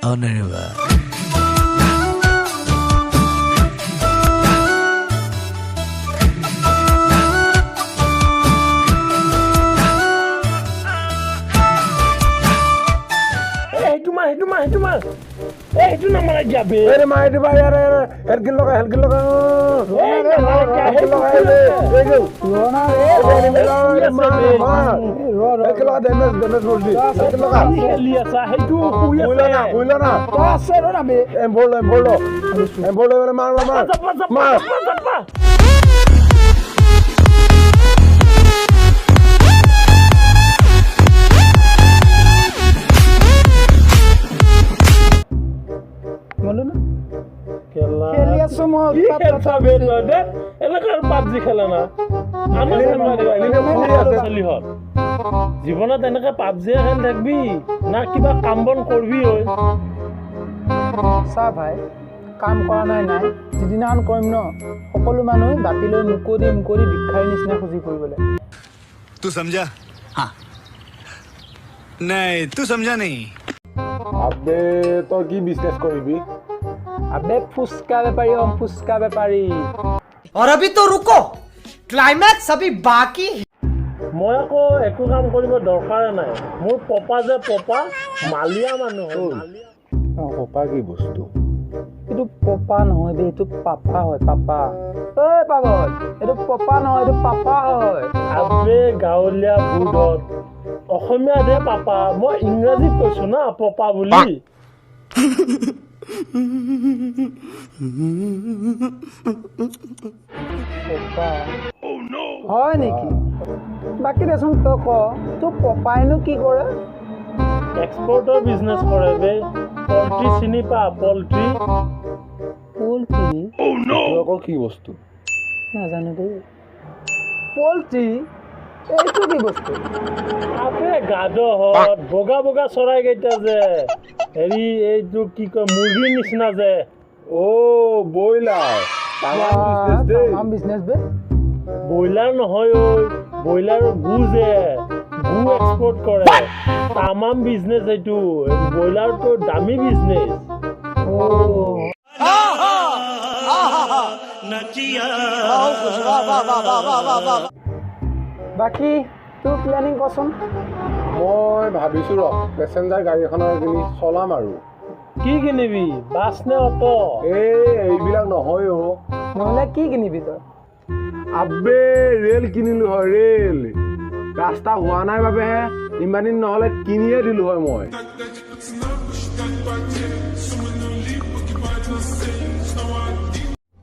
অনাৰেবা itu nama lagi abe. Ini mah itu bayar helgil loka. Helgil loka ini. Helgil loka damage boldi. Helgil loka. Lihat sah itu kuya. Kuila na. Pasar na be. Embolo ini mar. জীৱনত এনেকে PUBG খেল থাকবি না কিবা কাম বন কৰবি ঐ চা ভাই কাম কৰা নাই যিদিনাখন কৰিম ন সকলো মানুহ বাতিলৈ মুকৰি ভিক্ষাৰীৰ নিচিনা খুজি ফুৰিবলৈ तू समझा हाँ नहीं तू समझा नहीं আবে তই কি বিজনেস কৰিবি আবে ফুচকা বেপাৰী और अभी तो रुको क्लाइमैक्स अभी बाकी মই আকৌ একো কাম কৰিব দৰকাৰ নাই মোৰ পপা যে মালিয়া মানুহ পপা কি বস্তু এইটো পপা নহয় বে এইটো পাপা হয় পাপা ঐ পাগল এইটো পপা নহয় এইটো পাপা হয় আবে গাঁৱলীয়া বুধত অসমীয়া দে পাপা মই ইংৰাজীত কৈছো না পপা বুলি পপা হয় নেকি বাকী দেচোন তই ক তোৰ পপাইনো কি কৰে এক্সপৰ্টৰ বিজনেছ কৰে বে পল্ট্ৰি চিনি পা পল্ট্ৰি আকৌ কি বস্তু নাজানো দেই পল্ট্ৰি এইটো কি বস্তু আবে গাধহঁত বগা চৰাইকেইটা যে হেৰি এইটো কি কয় মুৰ্গীৰ নিচিনা যে ব্ৰইলাৰ তামাম বিজনেছ বে ব্ৰইলাৰ নহয় ঐ ব্ৰইলাৰৰ গু এক্সপৰ্ট কৰে তামাম বিজনেছ এইটো ব্ৰইলাৰটো দামী বিজনেছ বাকী তোৰ প্লেনিং কচোন মই ভাবিছো পেচেঞ্জাৰ গাড়ী এখনৰ কিনি চলাম আৰু কি কিনিবি বাছ নে অটো এইবিলাক নহয় নহ'লে কি কিনিবি তই আবে ৰেল কিনিলো হয় ৰেল ৰাস্তা হোৱা নাই বাবেহে ইমান দিন নহ'লে কিনিয়ে দিলো হয় মই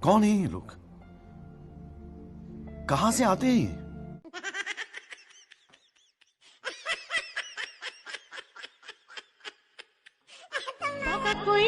कौन है ये लोग कहां से आते हैं कोई